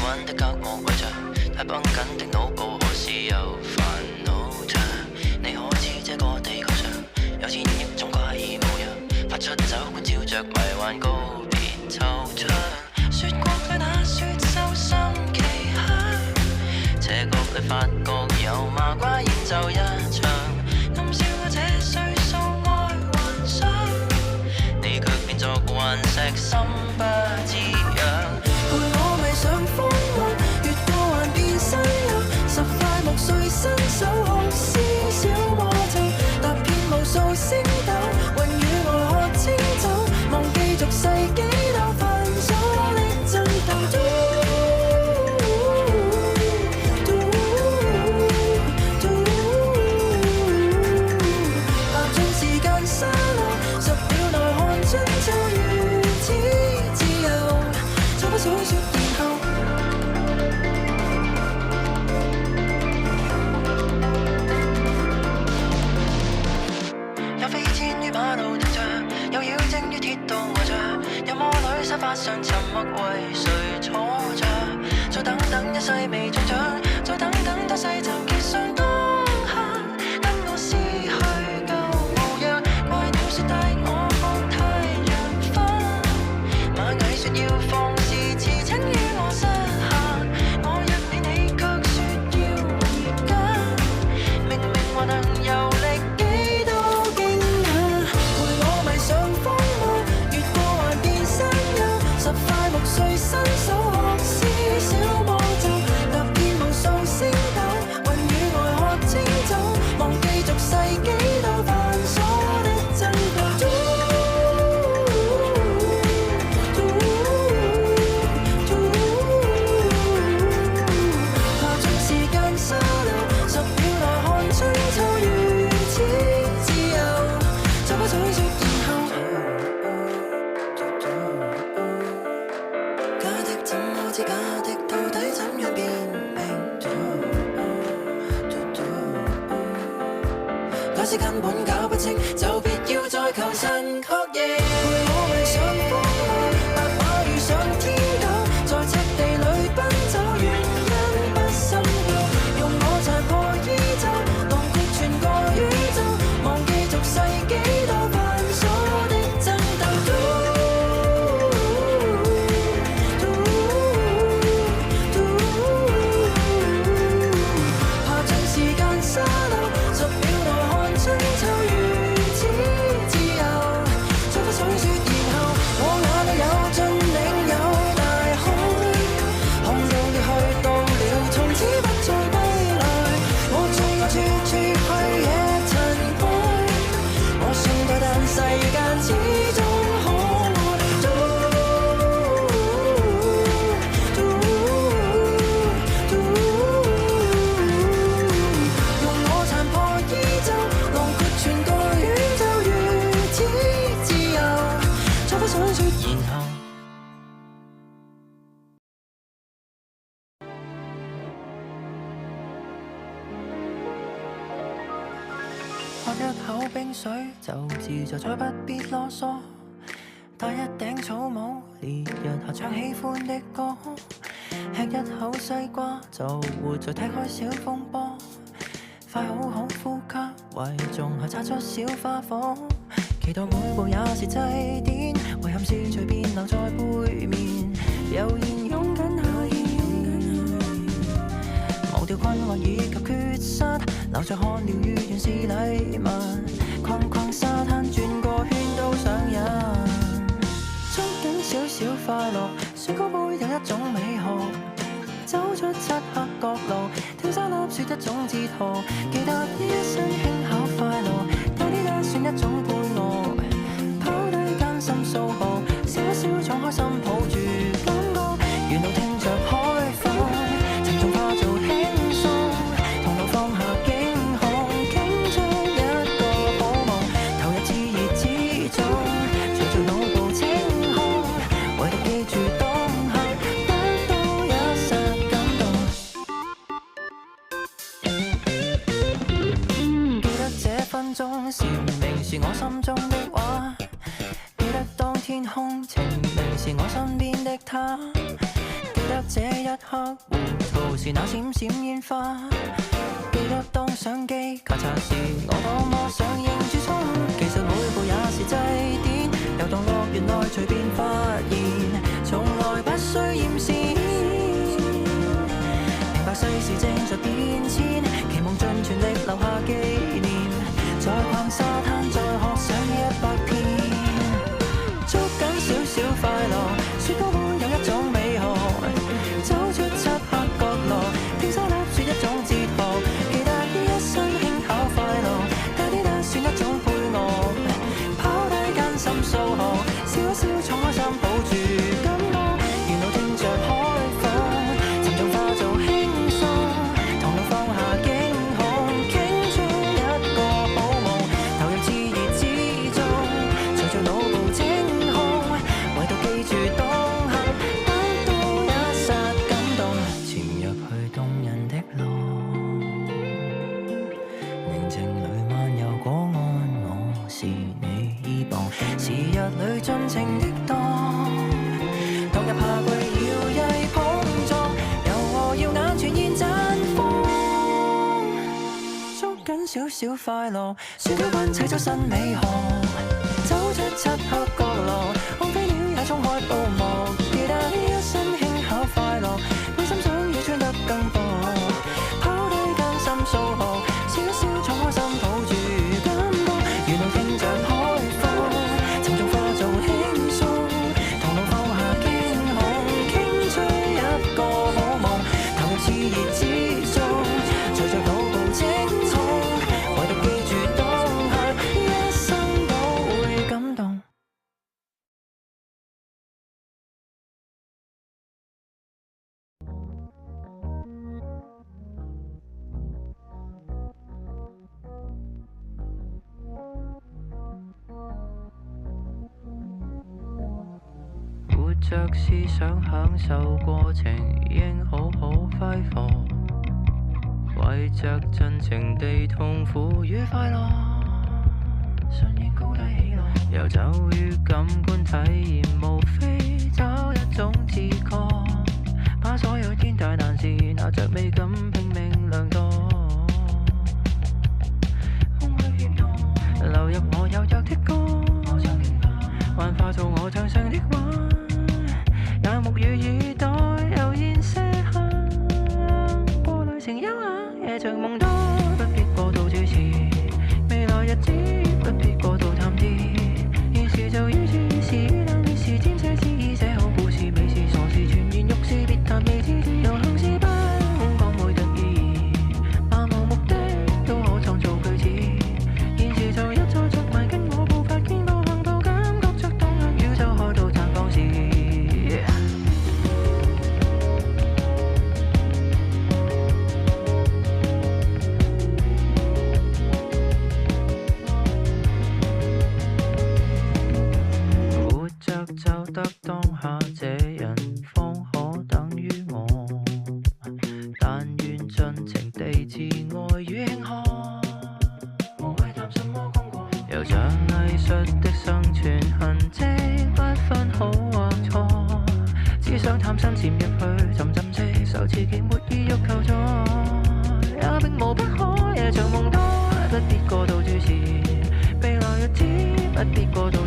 穩的隔膜圍着，太繃緊的腦部何時又煩惱着？你可知這個地球上有千億種怪異模樣，發出酒館照着迷幻告別惆悵。雪國裏那雪獸心奇香，斜角裏發覺有麻瓜演奏一場，暗笑我這歲數愛幻想，你卻變作頑石心不知癢。陪我迷上荒漠，越過幻變山丘，十塊木碎伸手學絲小魔咒，踏遍無數星斗，雲與我喝清酒，忘記俗世幾多繁瑣的爭鬥。爬進時間沙漏，10秒內看春秋如此自由，做不數說然後。有飛濺於馬路停着，有妖精於鐵道呆着，有魔女沙發上沉默為誰坐着？再等等一世未中獎，再等等多世就結上當刻，等我失去舊模樣。怪鳥說帶我看太陽分，螞蟻說要放肆自請於我膝下，我約你你卻說要回家，明明還能遊歷幾多驚訝。陪我迷上荒漠，越過幻變山丘，十塊木碎伸手學絲小魔咒，踏遍無數星斗，雲與外喝清酒，忘記俗世幾多繁瑣的爭鬥。爬進時間沙漏，10秒內看春秋如此自由，就不再說然後。假的怎麼知假的到底怎樣辨明？假使根本搞不清，就別要再求神確認。陪我迷上荒漠，白馬遇上天狗，在赤地裏奔走，原因不深究。用我殘破衣袖，囊括全個宇宙，忘記俗世幾多繁瑣的爭鬥。爬進時間沙漏，10秒內看春秋如此自由，再不想說然後。我眼裏有盡領有大海，看到你去到了，從此不再歸來。我最愛處處去野塵埃，我信待但世間始終可愛。用我殘破衣袖，囊括全個宇宙，如此自由，再不想說然後。喝一口冰水就自在，再不必囉嗦。戴一頂草帽，烈日下唱喜歡的歌。吃一口西瓜就活在踢開小風波。快好好呼吸，為仲夏擦出小花火。期待每步也是祭典，遺憾是隨便留在背面，悠然勇敢下咽。忘掉困惑以及缺失，留在看療愈原是禮物。逛逛沙灘轉個圈都上癮，捉緊少少快樂，雪糕杯有一種美學。走出漆黑角落，跳沙粒說一種哲學。記得呢一生輕巧快樂，但呢也算一種配樂。拋低艱辛數學，笑一笑敞開心抱住感覺，沿路聽着海風，沉重化做輕鬆，同路放下驚恐，傾出一個好夢，投入熾熱之中，隨着腦部清空，唯獨記住當刻，得到一剎感動。記得這分鐘蟬鳴是我心中的話，記得當天空晴明是我身邊的他，記得這一刻糊塗是那閃閃煙花。記得當相機咔嚓時，我多麼想認住錯，其實每步也是祭典，遊蕩樂園內隨便發現，從來不需驗視。明白世事正在變遷，期望盡全力留下紀念，在逛沙灘再學上100遍，捉緊少少快樂，雪糕會有一種美學，走出漆黑角落，聽沙粒說一種哲學，期待於一生輕巧快樂，大啲得算一種配樂，拋低艱辛數學，笑一笑敞開心抱住感覺，沿路聽着海風，沉重化做輕鬆，唐老放下驚恐，傾出一個好夢，投入熾熱之中，隨着腦部清空，唯獨記住當刻得到一剎感動，潛入去動人的路，寧靜裏漫遊果安，我是你依傍，時日裏盡情的蕩，當入夏季搖曳碰撞，柔和耀眼全現綻放，捉緊少少快樂，雪糕君砌出新美學，走出漆黑角落，看飛鳥也衝開布幕，記得一生輕巧快樂，內心想要穿得更薄，拋低艱辛數學，笑一笑敞開心抱住感覺，沿路聽着海風，沉重化做輕鬆，頭腦放下驚恐，傾出一個好夢，投入熾熱之中，隨着腦部清空，唯獨記住當刻一生都會感動。活着是想享受過程，應好好揮霍，為着盡情地痛苦與快樂，順應高低起落，遊走於感官體驗，無非找一種自覺，把所有天大難事拿着美感拼命量度，空虛協同流入我有約的歌，幻化做我唱上的話，也木語耳朵悠然些下，過濾成優雅，夜長夢多，不必過度注視，未來日子不必過度探知，現時就於此時冷烈時沾些詩意，寫好故事，美事傻事全然欲試，別談未知，遊行是不講每特意，漫無目的都可創造句子，現時就一再着迷，跟我步伐見步行步，感覺着當刻宇宙開到綻放時。活着就得當下，這人方可等於我，但願盡情地自愛與慶賀，無謂談什麼功過，由像藝術的生存痕跡，不分好或錯，只想探身潛入去，浸浸色受刺激，沒意欲求助，也並無不可，夜長夢多，不必過度注視，未來日子不必過度